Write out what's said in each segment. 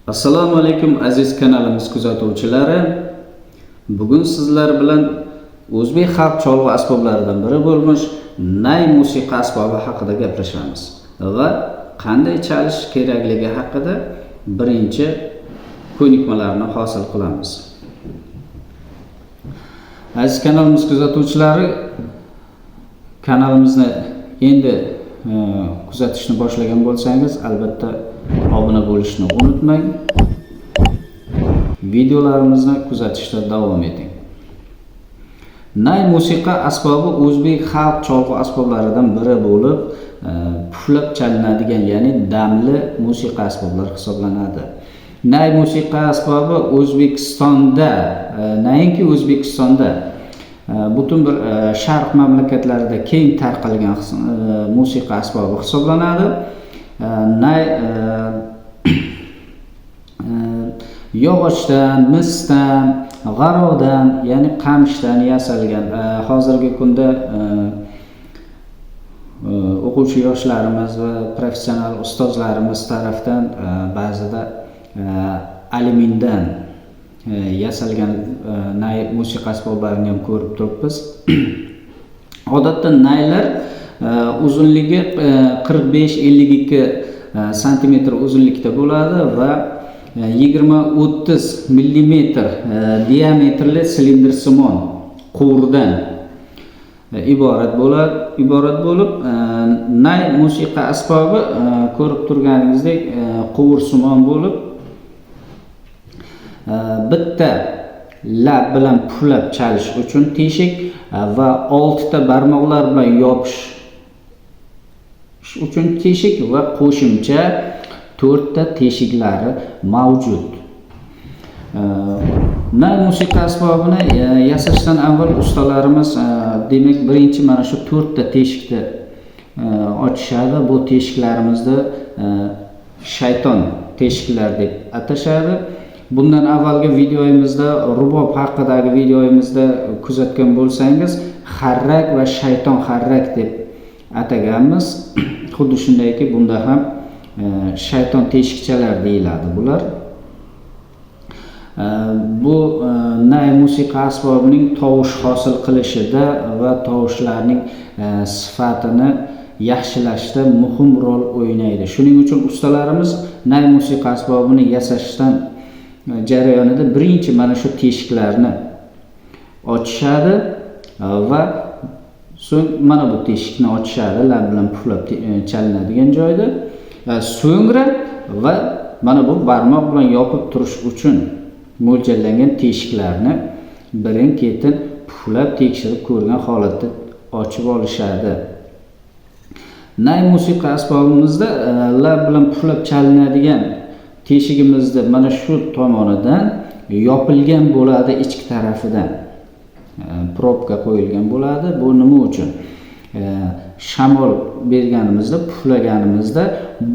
Assalomu alaykum aziz kanalimiz kuzatuvchilari. Bugun sizlar bilan o'zbek xalq cholg'u asboblaridan biri bo'lmish nay musiqa asbobi haqida gaplashamiz va qanday chalish kerakligi haqida birinchi ko'nikmalarni hosil qilamiz. Aziz kanalimiz kuzatuvchilari, kanalimizni endi kuzatishni boshlagan bo'lsangiz, albatta obuna bo'lishni unutmang. Videolarimizni kuzatishda davom eting. Nay musiqa asbobi o'zbek xalq cholg'u asboblaridan biri bo'lib, puflab chalinadigan, ya'ni damli musiqa asboblari hisoblanadi. Nay musiqa asbobi O'zbekistonda, nayinki O'zbekistonda, butun bir sharq mamlakatlarida keng tarqalgan musiqa asbobi hisoblanadi. Nay yog'ochdan, misdan, g'arodan, ya'ni qamishdan yasalgan. Hozirgi kunda o'quvchi yoshlarimiz va professional ustozlarimiz tarafdan ba'zida alyumindan yasalgan nay musiqa asboblarini ham ko'rib turibmiz. Odatda naylar uzunligi 45-52 santimetr uzunlikda bo'ladi va 20-30 millimetr diametrli silindrsimon quvurdan iborat bo'lib, nay musiqa asbobi ko'rib turganingizdek quvursimon bo'lib, bitta lab bilan puflab chalish uchun teshik va 6 ta barmoqlar bilan yopish uchun teshik va qo'shimcha 4 ta teshiklari mavjud. Nay musiqa asbobini yasashdan avval ustalarimiz demak birinchi mana shu 4 ta teshikni ochishadi. Bu teshiklarimizni shayton teshiklar deb atashadi. Bundan avvalgi videomizda, rubob haqidagi videomizda kuzatgan bo'lsangiz, xarrak va shayton xarrak deb ataganmiz. Xuddi shundayki, bunda ham shayton teshikchalar deyiladi bular. Bu nay musiqa asbobining tovush hosil qilishida va tovushlarning sifatini yaxshilashda muhim rol o'ynaydi. Shuning uchun ustalarimiz nay musiqa asbobini yasashdan jarayonida birinchi mana shu teshiklarni ochishadi va so'ng mana bu teshikni ochishadi, lab bilan puflab chalinadigan joyda. So'ngra va mana bu barmoq bilan yopib turish uchun mo'ljallangan teshiklarni birin-ketin puflab tekshirib ko'rgan holatda ochib olishadi. Nay musiqa asbobimizda lab bilan puflab chalinadigan teshigimizni mana shu tomonidan yopilgan bo'ladi, ichki tarafidan probka qo'yilgan bo'ladi. Bu nima uchun? Shamol berganimizda, puflaganimizda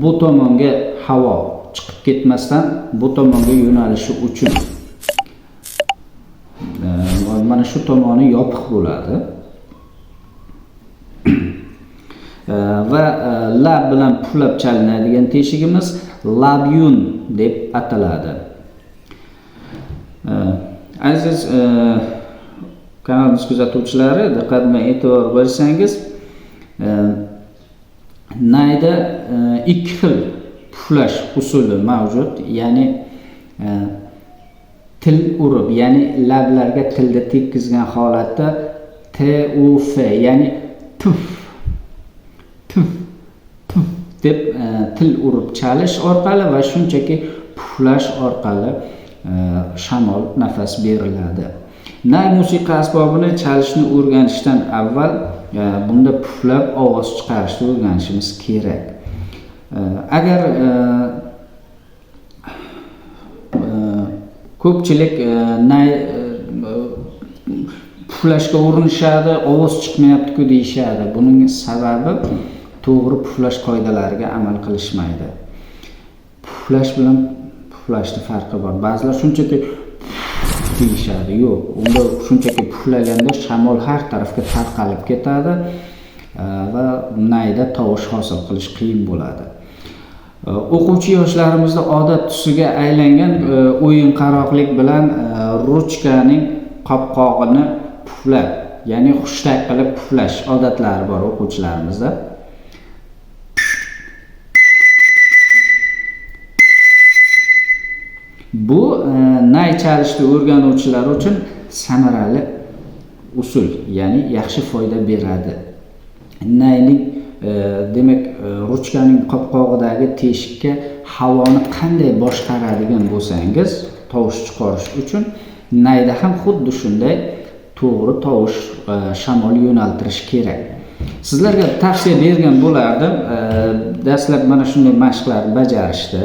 bu tomonga havo chiqib ketmasdan bu tomonga yo'nalishi uchun mana shu tomoni yopiq bo'ladi. Va lab bilan puflab chalinadigan teshigimiz labyun deb ataladi. Aziz kanalimiz kuzatuvchilari, diqqat bilan e'tibor bersangiz, nayda ikki xil puflash usuli mavjud. Ya'ni til urib, ya'ni lablarga tilni tekkizgan holatda TUF, ya'ni tuf deb til urib chalish orqali va shunchaki puflash orqali shamol nafas beriladi. Nay musiqa asbobini chalishni o'rganishdan avval bunda puflab ovoz chiqarishni o'rganishimiz kerak. Agar ko'pchilik nay puflashga urinishadi, ovoz chiqmayapti-ku deyishadi. Buning sababi to'g'ri puflash qoidalariga amal qilishmaydi. Puflash bilan puflashning farqi bor. Ba'zilar shunchaki deyishadi. Yo'q, unda shunchaki puflaganda shamol har tarafga tarqalib ketadi va nayda tovush hosil qilish qiyin bo'ladi. O'quvchi yoshlarimizda odat tusiga aylangan o'yinqaroqlik bilan ruchkaning qopqog'ini puflab, ya'ni hushtak qilib puflash odatlari bor o'quvchilarimizda. Bu nay chalishni o'rganuvchilar uchun samarali usul, ya'ni yaxshi foyda beradi. Nayning demak ruchkaning qopqog'idagi teshikka havoni qanday boshqaradigan bo'lsangiz, tovush chiqarish uchun nayda ham xuddi shunday to'g'ri tovush shamol yo'naltirish kerak. Sizlarga tavsiya bergan bo'lardim. Dastlab mana shunday mashqlarni bajarishdi.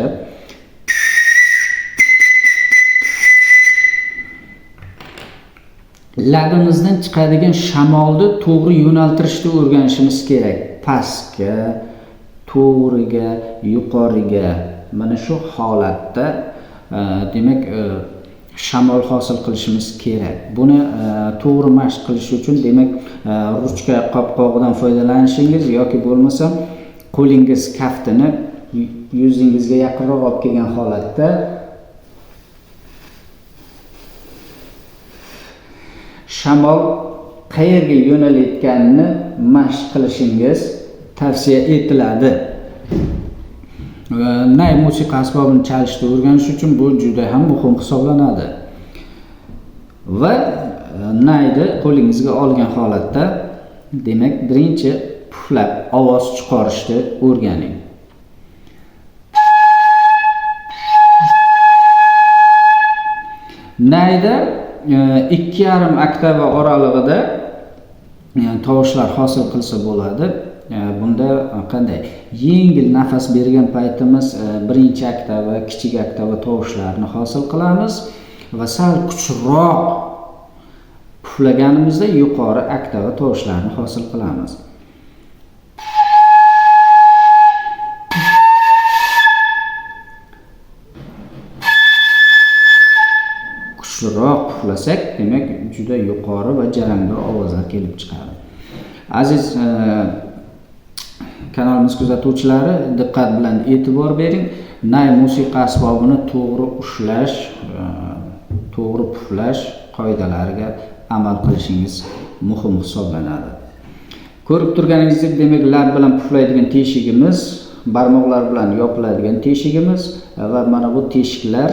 Labimizdan chiqadigan shamolni to'g'ri yo'naltirishni o'rganishimiz kerak. Pastga, to'g'riga, yuqoriga. Mana shu holatda demak shamol hosil qilishimiz kerak. Buni to'g'ri mashq qilish uchun demak ruchka qopqog'idan foydalanishingiz yoki bo'lmasa qo'lingiz kaftini yuzingizga yaqinroq olib kelgan holatda shamol qayerga yo'nalayotganini mashq qilishingiz tavsiya etiladi. Nay musiqa asbobini chalishni o'rganish uchun bu juda ham muhim hisoblanadi. Va nayni qo'lingizga olgan holatda demak birinchi puflab ovoz chiqarishni o'rganing. Nayda 2,5 oktava oralig'ida tovushlar hosil qilsa bo'ladi. Bunda qanday yengil nafas bergan paytimiz birinchi oktava, kichik oktava tovushlarni hosil qilamiz va sal kuchroq puflaganimizda yuqori oktava tovushlarni hosil qilamiz. Kuchroq puflasak, demak juda yuqori va jarangdor ovozlar kelib chiqadi. Aziz kanalimiz kuzatuvchilari, diqqat bilan e'tibor bering. Nay musiqa asbobini to'g'ri ushlash, to'g'ri puflash qoidalariga amal qilishingiz muhim hisoblanadi. Ko'rib turganingizdek, demak lab bilan puflaydigan teshigimiz, barmoqlar bilan yopiladigan teshigimiz va mana bu teshiklar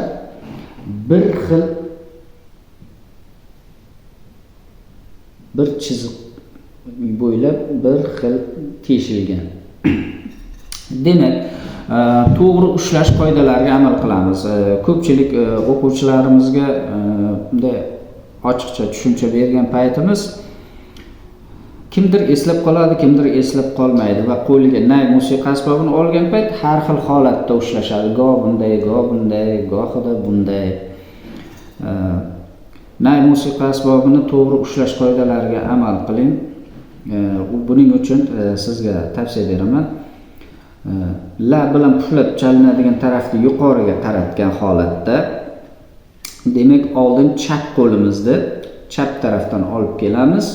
bir xil bir chiziq bo'ylab bir xil teshilgan. Demak, to'g'ri ushlash qoidalariga amal qilamiz. Ko'pchilik o'quvchilarimizga bunday ochiqcha tushuncha bergan paytimiz kimdir eslab qoladi, kimdir eslab qolmaydi va qo'liga nay musiqa asbobini olgan payt har xil holatda ushlashadi. Goh bunday, goh bunday, gohida bunday. Nay musiqa asbobini to'g'ri ushlash qoidalariga amal qiling. Buning uchun sizga tavsiya beraman. Lab bilan puflab chalinadigan tarafni yuqoriga qaratgan holatda, demak oldin chap qo'limizni chap tarafdan olib kelamiz.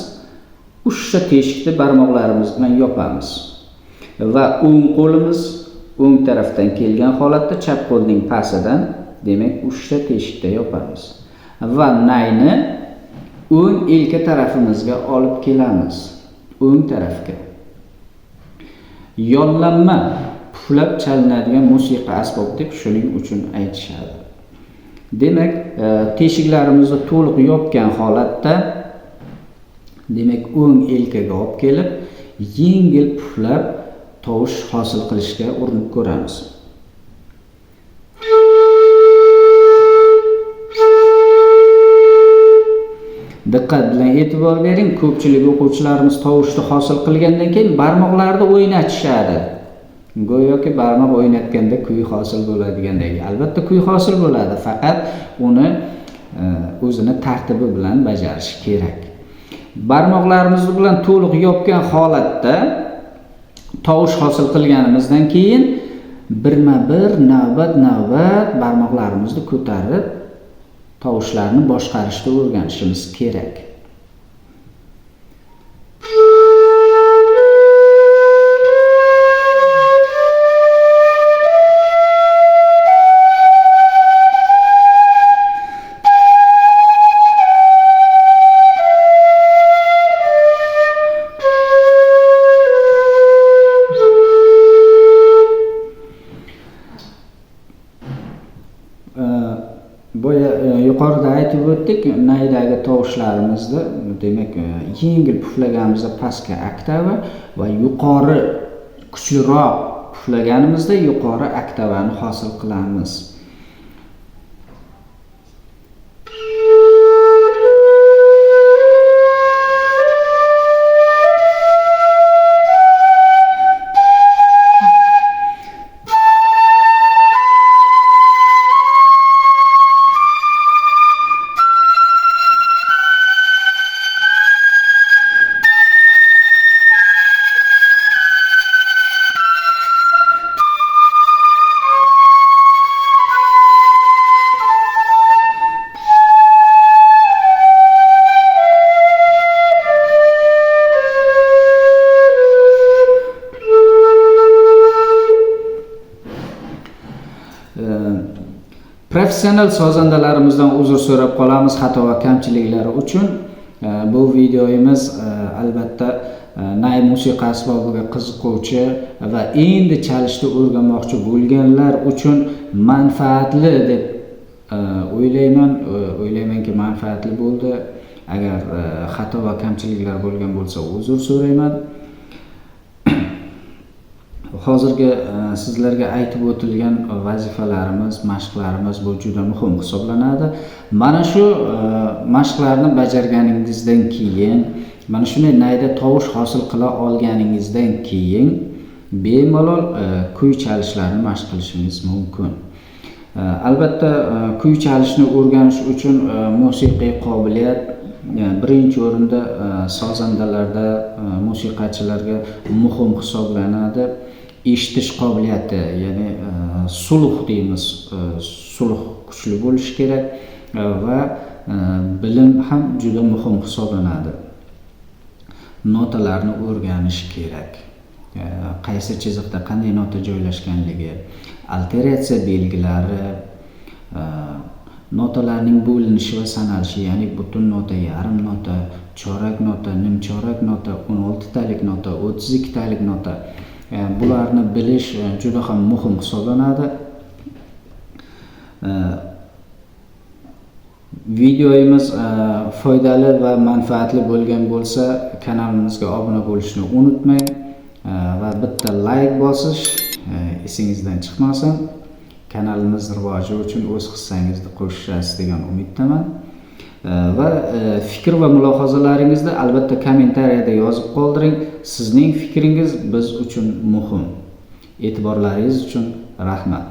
Uchta teshikni barmoqlarimiz bilan yopamiz. Va o'ng qo'limiz o'ng tarafdan kelgan holatda chap qo'lning pastidan, demak uchta teshikda yopamiz. Va nayni o'ng elka tarafimizga olib kelamiz. O'ng tarafga. Yollanma puflab chalinadigan musiqa asbob deb shuning uchun aytishadi. Demak, teshiklarimizni to'liq yopgan holatda, demak o'ng elkaga olib kelib, yengil puflab tovush hosil qilishga urinib ko'ramiz. Diqqat bilan e'tibor bering. Ko'pchilik o'quvchilarimiz tovushni hosil qilgandan keyin barmoqlarni o'ynatishadi. Go'yoki barmoq o'ynatganda kuy hosil bo'ladigandek. Albatta kuy hosil bo'ladi, faqat uni o'zini tartibi bilan bajarish kerak. Barmoqlarimiz bilan to'liq yopgan holatda tovush hosil qilganimizdan keyin birma-bir navbat barmoqlarimizni ko'tarib tovushlarni boshqarishni o'rganishimiz kerak. Boya yuqorida aytib o'tdik, naydagi tovushlarimizni demak yengil puflaganimizda pastga oktava va yuqori kuchliroq puflaganimizda yuqori oktavani hosil qilamiz. Professional sozandalarimizdan uzr so'rab qolamiz xato va kamchiliklari uchun. Bu videomiz albatta nay musiqa asbobiga qiziquvchi va endi chalishni o'rganmoqchi bo'lganlar uchun manfaatli deb o'ylaymanki manfaatli bo'ldi. Agar xato va kamchiliklar bo'lgan bo'lsa uzr so'rayman. Hozirgi sizlarga aytib o'tilgan vazifalarimiz, mashqlarimiz bu juda muhim hisoblanadi. Mana shu mashqlarni bajarganingizdan keyin, mana shunday nayda tovush hosil qila olganingizdan keyin bemalol kuy chalishlarni mashq qilishingiz mumkin. Albatta kuy chalishni o'rganish uchun musiqiy qobiliyat birinchi o'rinda sozandalarda, musiqachilarga muhim hisoblanadi. Eshitish qobiliyati, ya'ni suluh deymiz, suluh kuchli bo'lishi kerak va bilim ham juda muhim hisoblanadi. Notalarni o'rganish kerak. Qaysi chiziqda qanday nota joylashganligi, alteratsiya belgilari, notalarning bo'linishi va sanalishi, ya'ni butun nota, yarim nota, chorak nota, nimchorak nota, 16 talik nota, 32 talik nota. Bularni bilish juda ham muhim hisoblanadi. Videomiz foydali va manfaatli bo'lgan bo'lsa, kanalimizga obuna bo'lishni unutmang va bitta like bosish esingizdan chiqmasin. Kanalimiz rivoji uchun o'z hissangizni qo'shasiz degan umiddaman. Va fikr va mulohazalaringizni albatta kommentariyada yozib qoldiring. Sizning fikringiz biz uchun muhim. E'tiborlaringiz uchun rahmat.